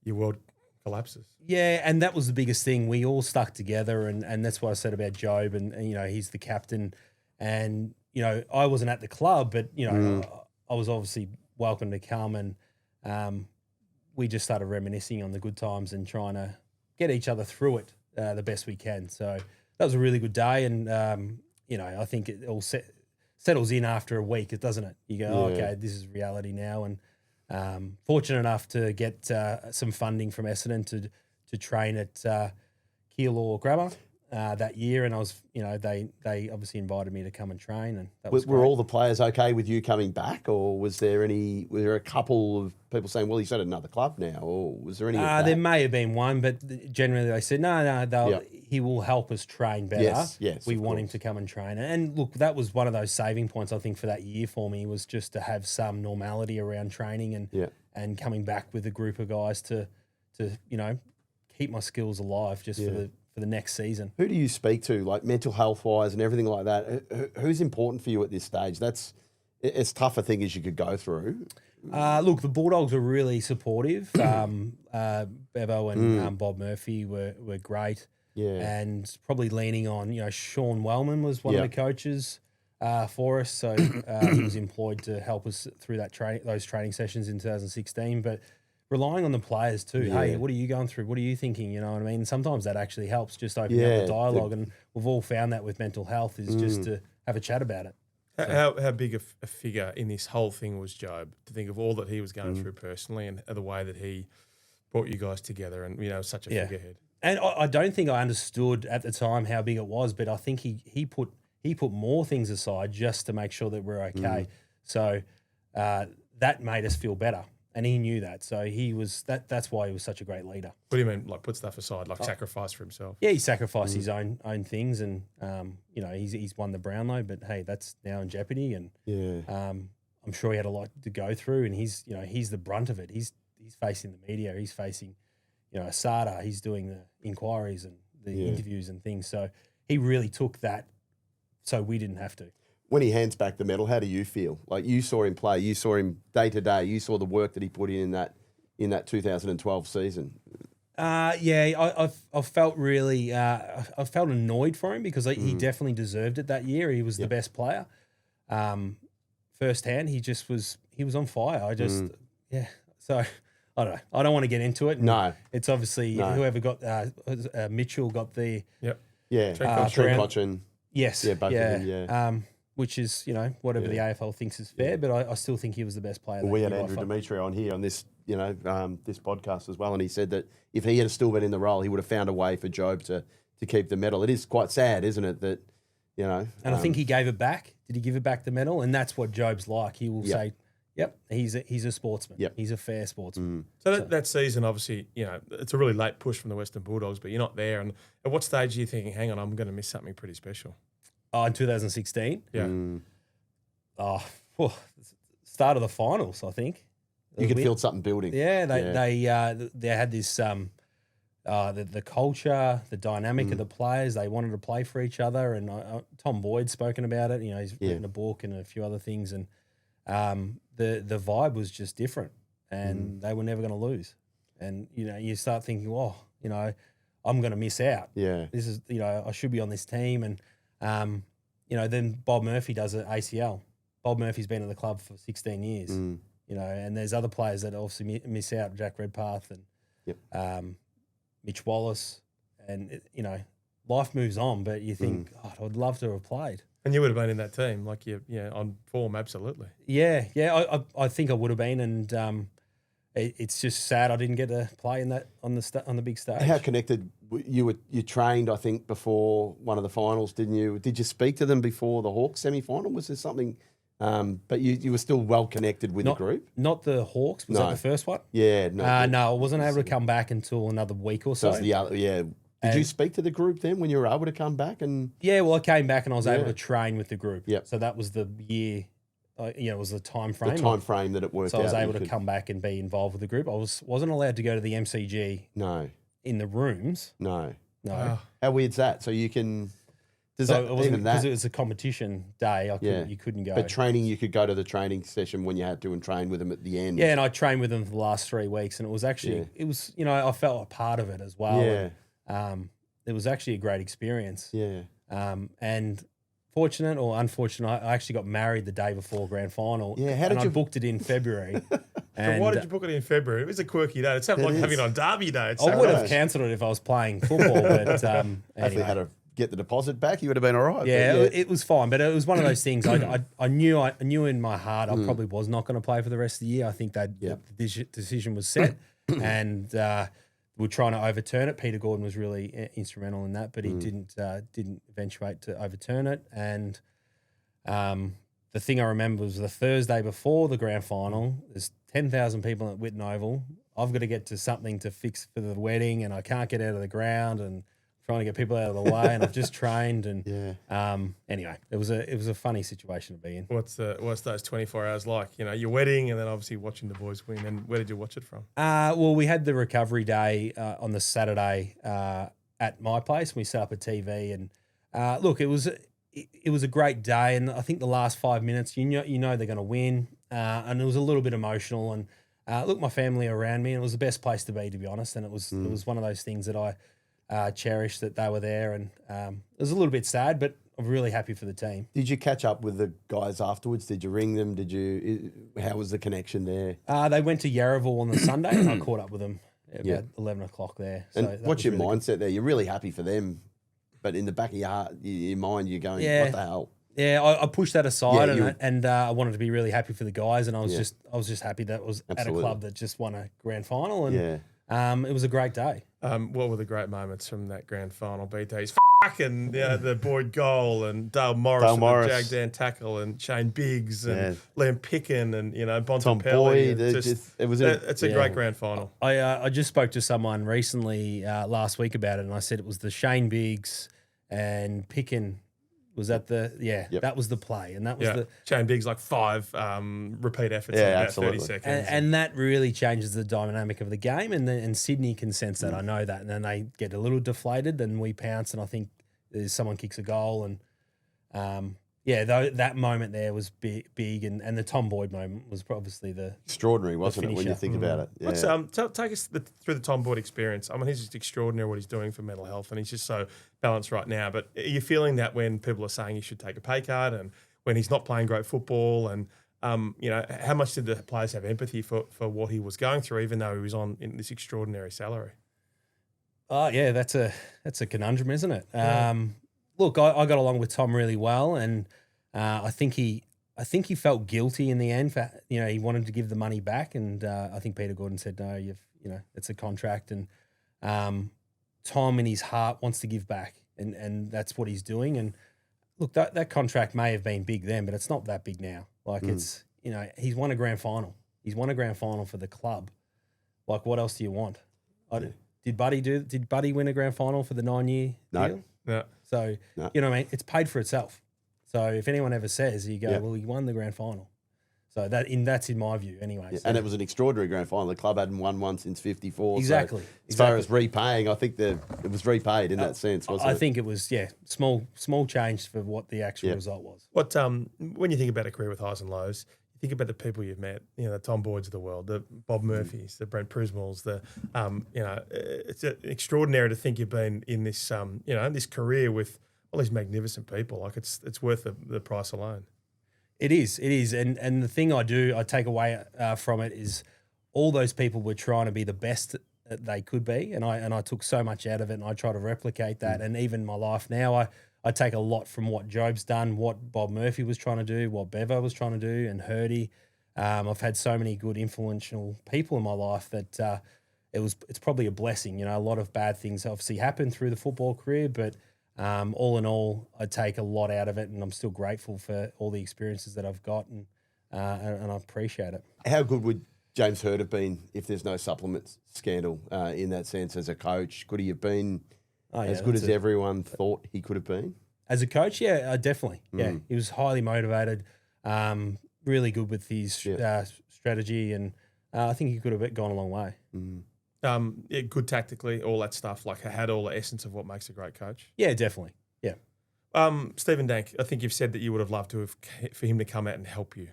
your world collapses. Yeah, and that was the biggest thing. We all stuck together, and that's what I said about Job, and he's the captain. And, I wasn't at the club, but, I was obviously welcome to come, and we just started reminiscing on the good times and trying to get each other through it the best we can. So that was a really good day, and, I think it all settles in after a week, doesn't it? You go, okay, this is reality now, and fortunate enough to get some funding from Essendon to train at Keilor Grammar that year, and I was, they obviously invited me to come and train, and that was were great. all the players okay with you coming back, or was there a couple of people saying, well, he's at another club now, or was there any? There may have been one, but generally they said no, he will help us train better. Yes, we want him to come and train, and look, that was one of those saving points I think for that year for me, was just to have some normality around training and coming back with a group of guys to keep my skills alive just for the next season. Who do you speak to, like mental health wise and everything like that? Who's important for you at this stage? That's as tough a thing as you could go through. Look, the Bulldogs were really supportive. Bevo and Bob Murphy were great. Yeah. And probably leaning on, Sean Wellman was one of the coaches. for us. So he was employed to help us through those training sessions in 2016. But relying on the players too. Yeah. Hey, what are you going through? What are you thinking? You know what I mean? Sometimes that actually helps, just opening up the dialogue. And we've all found that with mental health is just to have a chat about it. How big a figure in this whole thing was Job? To think of all that he was going through personally and the way that he brought you guys together and, such a figurehead. And I don't think I understood at the time how big it was, but I think he put more things aside just to make sure that we're okay. So that made us feel better. And he knew that. So he was that's why he was such a great leader. What do you mean, like put stuff aside, like sacrifice for himself? Yeah, he sacrificed his own things and he's won the Brownlow, but hey, that's now in jeopardy and I'm sure he had a lot to go through and he's the brunt of it. He's facing the media, he's facing, Asada, he's doing the inquiries and the interviews and things. So he really took that so we didn't have to. When he hands back the medal, how do you feel? Like you saw him play, you saw him day to day, you saw the work that he put in that 2012 season. I felt really, I felt annoyed for him because he definitely deserved it that year. He was the best player. Firsthand, he was on fire. So I don't know. I don't want to get into it. No, it's obviously whoever got Mitchell got the Trent Cotchin. Yes, both of them, which is, whatever the AFL thinks is fair, but I still think he was the best player. Well, we had Andrew Dimitri on here on this, this podcast as well, and he said that if he had still been in the role, he would have found a way for Job to keep the medal. It is quite sad, isn't it, that, And I think he gave it back. Did he give it back the medal? And that's what Job's like. He will say, yep, he's a sportsman. Yep. He's a fair sportsman. So that season, obviously, it's a really late push from the Western Bulldogs, but you're not there. And at what stage are you thinking, hang on, I'm going to miss something pretty special? Oh, in 2016? Yeah. Start of the finals, I think. You could feel something building. Yeah, they had this the culture, the dynamic of the players. They wanted to play for each other, and Tom Boyd's spoken about it. He's written a book and a few other things, and the vibe was just different, and they were never going to lose. And you start thinking, I'm going to miss out. Yeah, this is I should be on this team, and then Bob Murphy does an ACL. Bob Murphy's been at the club for 16 years. And there's other players that obviously miss out, Jack Redpath and Mitch Wallace, and life moves on. But you think, I'd love to have played. And you would have been in that team, like on form, absolutely. Yeah. I think I would have been, and it's just sad I didn't get to play in that on the big stage. How connected you trained? I think before one of the finals, didn't you? Did you speak to them before the Hawks semi-final? Was there something? But you were still well connected with the group. Not the Hawks. Was that the first one? Yeah. No. No, I wasn't able to come back until another week or so. So the other, Did you speak to the group then when you were able to come back? And yeah, well, I came back and I was able to train with the group. Yep. So that was the year. It was the time frame. The time frame that it worked out. So I was able to come back and be involved with the group. I wasn't allowed to go to the MCG. No. In the rooms. No. Oh. How weird's that? So you can. Does that even that? Because it was a competition day. You couldn't go. But training, you could go to the training session when you had to and train with them at the end. Yeah, and I trained with them for the last 3 weeks, and it was actually I felt a part of it as well. Yeah. And, it was actually a great experience. Yeah. And fortunate or unfortunate, I actually got married the day before grand final. Yeah. I booked it in February. And why did you book it in February? It was a quirky day. It's not like having it on Derby Day. I would have cancelled it if I was playing football, but anyway. If you had to get the deposit back, you would have been all right. Yeah, it was fine, but it was one of those things. I knew in my heart I probably was not going to play for the rest of the year. I think that the decision was set, and we're trying to overturn it. Peter Gordon was really instrumental in that, but he didn't eventuate to overturn it. And the thing I remember was the Thursday before the grand final. There's 10,000 people at Whitten Oval. I've got to get to something to fix for the wedding, and I can't get out of the ground, and trying to get people out of the way, and I've just trained, and anyway, it was a funny situation to be in. What's those 24 hours like? Your wedding, and then obviously watching the boys win. And where did you watch it from? Well, we had the recovery day on the Saturday at my place. We set up a TV, and look, it was a great day, and I think the last 5 minutes, you know they're going to win, and it was a little bit emotional, and look, my family around me, and it was the best place to be honest, and it was one of those things that I cherished that they were there, and it was a little bit sad, but I'm really happy for the team. Did you catch up with the guys afterwards? Did you ring them? How was the connection there? They went to Yarraville on the Sunday, and I caught up with them at about 11 o'clock there. So And what's your mindset there? You're really happy for them, but in the back of your heart, your mind, you're going, what the hell? Yeah, I pushed that aside, Yeah, and I wanted to be really happy for the guys, and I was just happy that it was Absolutely. at a club that just won a grand final, and it was a great day. What were the great moments from that grand final, BT's fucking the Boyd goal and Dale Morris and the Jagdan tackle and Shane Biggs and Liam Picken and Tom Bontempelli. Boyd. It's a great grand final. I just spoke to someone recently last week about it, and I said it was the Shane Biggs and Picken. Was that that was the play, and that was the Shane Biggs like 5 repeat efforts in about 30 seconds, and that really changes the dynamic of the game. And Sydney can sense that. I know that, and then they get a little deflated. Then we pounce, and I think someone kicks a goal, and that moment there was big, and the Tom Boyd moment was obviously the extraordinary, wasn't it? When you think about it, Let's take us through the Tom Boyd experience. I mean, he's just extraordinary what he's doing for mental health, and he's just so balanced right now. But are you feeling that when people are saying he should take a pay cut, and when he's not playing great football, and how much did the players have empathy for what he was going through, even though he was in this extraordinary salary? Oh yeah, that's a conundrum, isn't it? Look, I got along with Tom really well, and I think he felt guilty in the end for he wanted to give the money back, and I think Peter Gordon said no, it's a contract, and Tom in his heart wants to give back, and that's what he's doing. And look, that contract may have been big then, but it's not that big now. Like it's he's won a grand final. He's won a grand final for the club. Like what else do you want? Did Buddy win a grand final for the 9-year deal? No. So, you know what I mean? It's paid for itself. So if anyone ever says, you go, well, he won the grand final. So that's in my view anyway. Yeah. So. And it was an extraordinary grand final. The club hadn't won one since 54. Exactly. So as far as repaying, I think it was repaid in that sense, wasn't it? I think it was, small change for what the actual result was. What when you think about a career with highs and lows, you think about the people you've met, the Tom Boyds of the world, the Bob Murphys, the Brent Prismalls, it's extraordinary to think you've been in this, this career with all these magnificent people. Like it's worth the price alone. It is. And the thing I take away from it is all those people were trying to be the best that they could be. And I took so much out of it, and I try to replicate that. And even my life now, I take a lot from what Job's done, what Bob Murphy was trying to do, what Bevo was trying to do, and Hurdy. I've had so many good influential people in my life that it's probably a blessing. A lot of bad things obviously happened through the football career, but all in all, I take a lot out of it, and I'm still grateful for all the experiences that I've got, and I appreciate it. How good would James Hird have been if there's no supplements scandal in that sense as a coach? Could he have been as good as everyone thought he could have been? As a coach, definitely. Yeah, he was highly motivated, really good with his strategy, and I think he could have gone a long way. Good tactically, all that stuff, like had all the essence of what makes a great coach. Yeah, definitely. Yeah. Stephen Dank, I think you've said that you would have loved for him to come out and help you.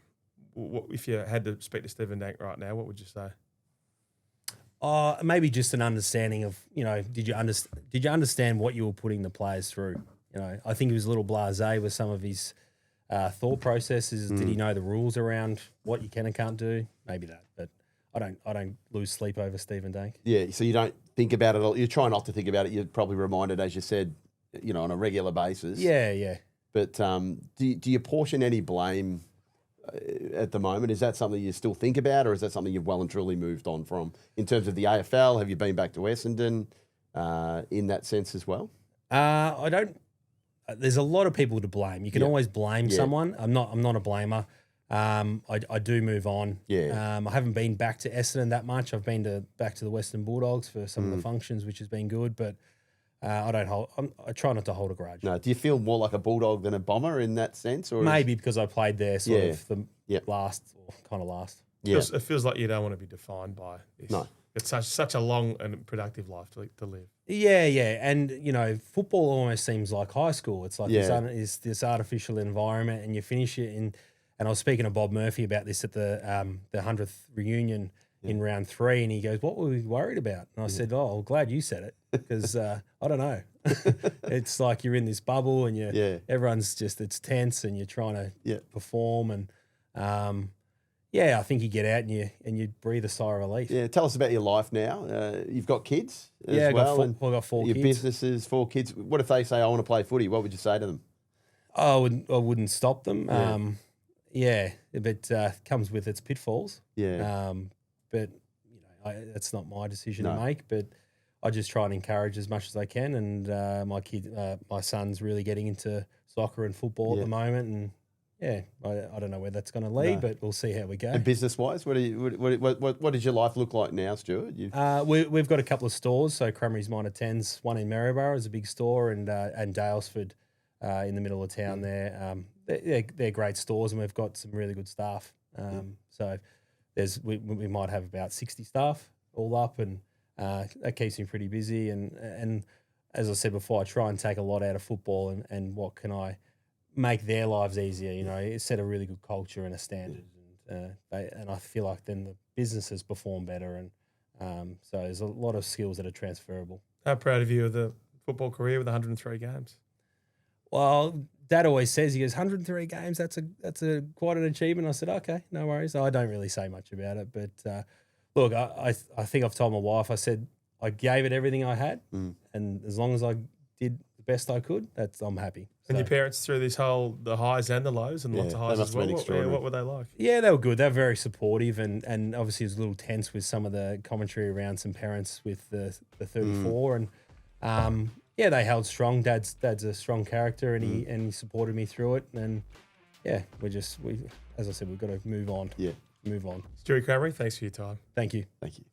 If you had to speak to Stephen Dank right now, what would you say? Maybe just an understanding of, did you understand what you were putting the players through? I think he was a little blasé with some of his thought processes. Did he know the rules around what you can and can't do? Maybe that, but I don't lose sleep over Stephen Dank. Yeah, so you don't think about it. You try not to think about it. You're probably reminded, as you said, on a regular basis. Yeah. But do you portion any blame at the moment? Is that something you still think about, or is that something you've well and truly moved on from? In terms of the AFL, have you been back to Essendon in that sense as well? I don't. There's a lot of people to blame. You can always blame someone. I'm not a blamer. I do move on. Yeah. I haven't been back to Essendon that much. I've been back to the Western Bulldogs for some of the functions, which has been good. But I try not to hold a grudge. No. Do you feel more like a Bulldog than a Bomber in that sense, or maybe because I played there sort of the last. Yeah. It feels like you don't want to be defined by this. No. It's such a long and productive life to live. Yeah, and football almost seems like high school. It's like this artificial environment, and you finish it in. And I was speaking to Bob Murphy about this at the 100th reunion in round 3, and he goes, "What were we worried about?" And I said, "Oh, I'm glad you said it, because I don't know. It's like you're in this bubble and everyone's it's tense and you're trying to perform and I think you get out and you breathe a sigh of relief. Yeah, tell us about your life now. You've got kids as well. I've got 4 your kids. Businesses, 4 kids. What if they say, I want to play footy? What would you say to them? I wouldn't stop them. But it comes with its pitfalls. Yeah. But that's not my decision to make. But I just try and encourage as much as I can. And my son's really getting into soccer and football at the moment. And I don't know where that's going to lead, but we'll see how we go. And business wise, what does your life look like now, Stuart? We've got a couple of stores. So Crameri's Minor 10s, one in Maryborough is a big store, and Dalesford in the middle of town there. They're great stores, and we've got some really good staff. So we might have about 60 staff all up, and that keeps me pretty busy. And as I said before, I try and take a lot out of football, and what can I make their lives easier? Set a really good culture and a standard, and I feel like then the businesses perform better, and so there's a lot of skills that are transferable. How proud of you of the football career with 103 games? Well, Dad always says, he goes, 103 games, that's a quite an achievement. I said, okay, no worries. I don't really say much about it, but look, I think I've told my wife, I said I gave it everything I had, and as long as I did the best I could, I'm happy. And your parents through the highs and the lows, and lots of highs as well. What were they like? Yeah, they were good. They were very supportive, and obviously it was a little tense with some of the commentary around some parents with the 34, and they held strong. Dad's a strong character, and he supported me through it, and as I said, we've got to move on. Yeah, move on. Stewart Crameri, thanks for your time. Thank you. Thank you.